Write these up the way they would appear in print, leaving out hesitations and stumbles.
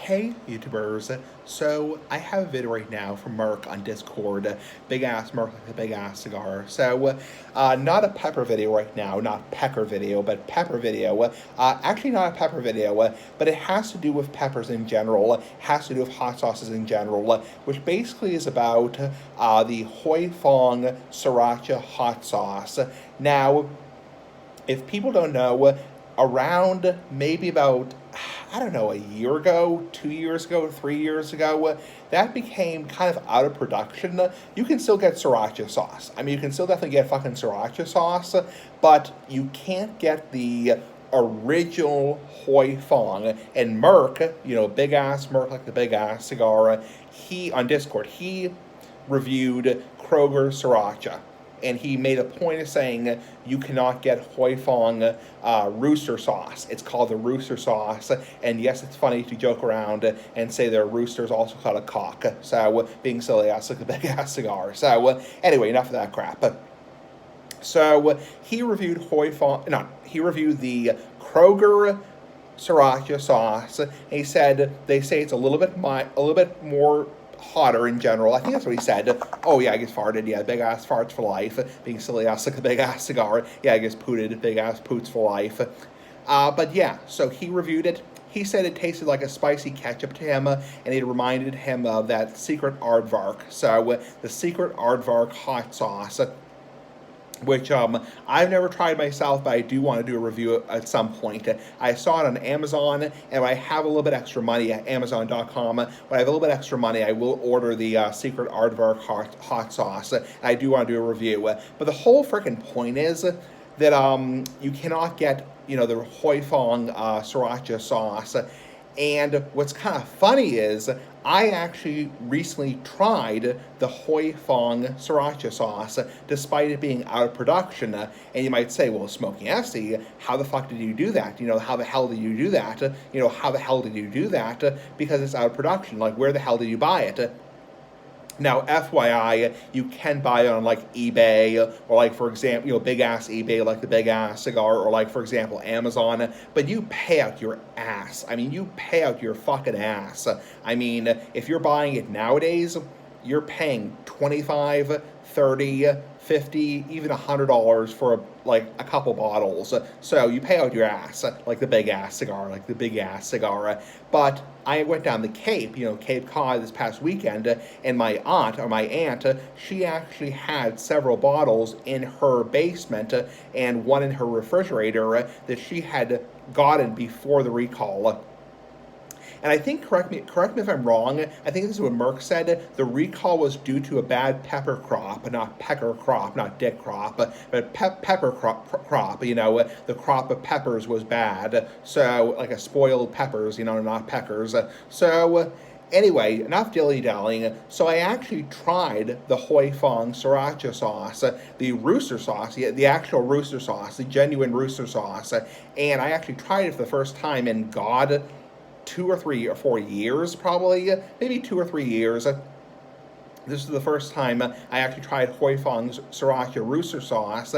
Hey YouTubers, so I have a video right now from Merc on Discord, Big Ass Merc like a Big Ass Cigar. So, not a pepper video right now, not pecker video, but pepper video. Actually not a pepper video, but it has to do with peppers in general, has to do with hot sauces in general, which basically is about the Huy Fong Sriracha hot sauce. Now, if people don't know, around maybe about, I don't know, a year ago, 2 years ago, 3 years ago, that became kind of out of production. You can still get sriracha sauce. I mean, you can still definitely get fucking sriracha sauce, but you can't get the original Huy Fong. And Merc, big ass Merc like the Big Ass Cigar, he, on Discord, he reviewed Kroger Sriracha. And he made a point of saying you cannot get Huy Fong Rooster sauce. It's called the Rooster sauce. And yes, it's funny to joke around and say their rooster is also called a cock. So, being silly ass like a Big Ass Cigar. So, anyway, enough of that crap. So, he reviewed he reviewed the Kroger Sriracha sauce. And he said, they say it's a little bit more hotter in general. I think that's what he said. Oh yeah, I guess farted. Yeah, big ass farts for life. Being silly ass like a Big Ass Cigar. Yeah, I guess pooted. Big ass poots for life. But yeah, so he reviewed it. He said it tasted like a spicy ketchup to him, and it reminded him of that secret aardvark. So the secret aardvark hot sauce, which I've never tried myself, but I do want to do a review at some point. I saw it on Amazon, and when I have a little bit extra money at Amazon.com, when I have a little bit extra money, I will order the Secret Aardvark hot sauce. I do want to do a review. But the whole freaking point is that you cannot get, the Huy Fong Sriracha sauce. And what's kind of funny is I actually recently tried the Huy Fong Sriracha sauce, despite it being out of production. And you might say, well, Smoking Essie, how the fuck did you do that? How the hell did you do that? How the hell did you do that? Because it's out of production. Like, where the hell did you buy it? Now, FYI, you can buy it on, like, eBay, or, like, for example, big-ass eBay, like the Big Ass Cigar, or, like, for example, Amazon, but you pay out your ass. I mean, you pay out your fucking ass. I mean, if you're buying it nowadays, you're paying $25, $30, $50, even $100 for, like, a couple bottles. So you pay out your ass, like the Big Ass Cigar, like the Big Ass Cigar. But I went down the Cape, Cape Cod this past weekend, and my aunt, she actually had several bottles in her basement and one in her refrigerator that she had gotten before the recall. And I think, correct me if I'm wrong, I think this is what Merck said, the recall was due to a bad pepper crop, not pecker crop, not dick crop, but pepper crop, the crop of peppers was bad, so, like a spoiled peppers, not peckers. So, anyway, enough dilly-dallying. So I actually tried the Huy Fong Sriracha sauce, the Rooster sauce, the actual Rooster sauce, the genuine Rooster sauce, and I actually tried it for the first time, and God, 2 or 3 or 4 years, probably, maybe 2 or 3 years. This is the first time I actually tried Huy Fong's Sriracha Rooster sauce,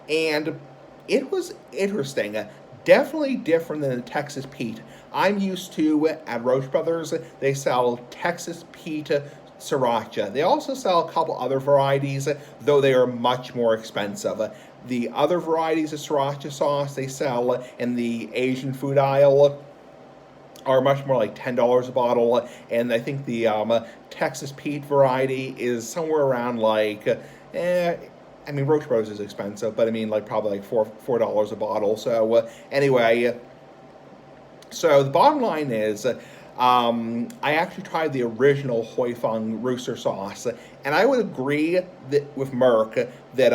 and it was interesting. Definitely different than the Texas Pete. I'm used to, at Roach Brothers, they sell Texas Pete Sriracha. They also sell a couple other varieties, though they are much more expensive. The other varieties of Sriracha sauce they sell in the Asian food aisle are much more like $10 a bottle, and I think the Texas Pete variety is somewhere around like, Roach Bros is expensive, but I mean like probably like $4 a bottle. So anyway, so the bottom line is, I actually tried the original Huy Fong Rooster sauce, and I would agree with Merck that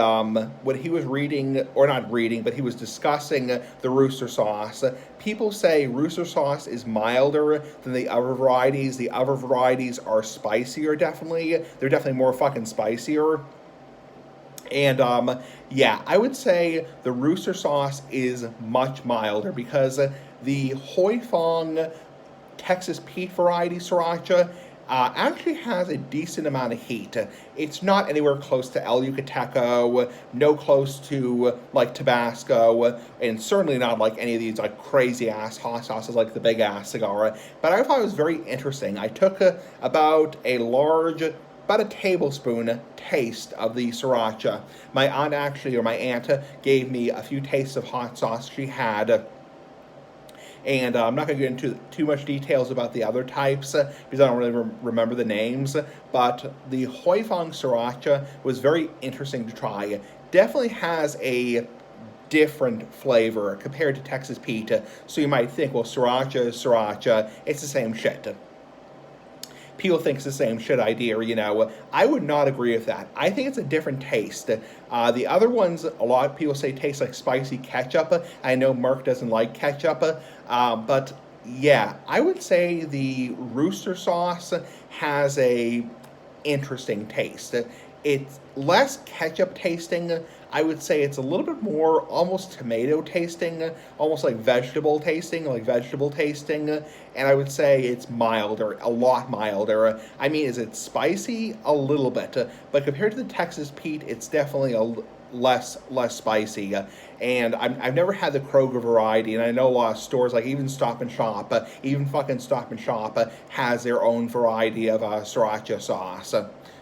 what he was reading, or not reading, but he was discussing the Rooster sauce. People say Rooster sauce is milder than the other varieties. The other varieties are spicier, definitely. They're definitely more fucking spicier. And, yeah, I would say the Rooster sauce is much milder because the Huy Fong Texas Pete variety Sriracha, actually has a decent amount of heat. It's not anywhere close to El Yucateco, no close to like Tabasco, and certainly not like any of these like crazy ass hot sauces like the Big Ass Cigar. But I thought it was very interesting. I took about a tablespoon taste of the sriracha. My aunt gave me a few tastes of hot sauce she had. And I'm not going to get into too much details about the other types because I don't really remember the names. But the Huy Fong Sriracha was very interesting to try. Definitely has a different flavor compared to Texas Pete. So you might think, well, sriracha is sriracha. It's the same shit. People think it's the same shit idea, I would not agree with that. I think it's a different taste. The other ones, a lot of people say taste like spicy ketchup. I know Mark doesn't like ketchup, but yeah, I would say the Rooster sauce has a interesting taste. It's less ketchup tasting. I would say it's a little bit more almost tomato tasting, almost like vegetable tasting, and I would say it's milder, a lot milder. I mean, is it spicy? A little bit, but compared to the Texas Pete, it's definitely less spicy. And I've never had the Kroger variety, and I know a lot of stores, like even Stop and Shop, has their own variety of sriracha sauce.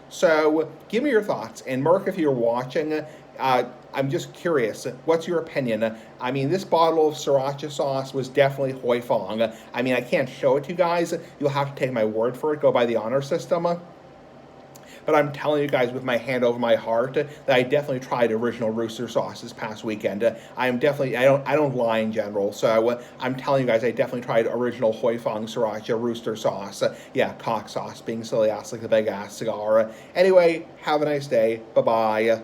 So give me your thoughts. And Mark, if you're watching, I'm just curious, what's your opinion? I mean, this bottle of sriracha sauce was definitely Huy Fong. I mean, I can't show it to you guys. You'll have to take my word for it, go by the honor system. But I'm telling you guys with my hand over my heart that I definitely tried original Rooster sauce this past weekend. I don't lie in general, so I'm telling you guys I definitely tried original Huy Fong Sriracha Rooster sauce. Yeah, cock sauce, being silly ass like the Big Ass Cigar. Anyway, have a nice day. Bye-bye.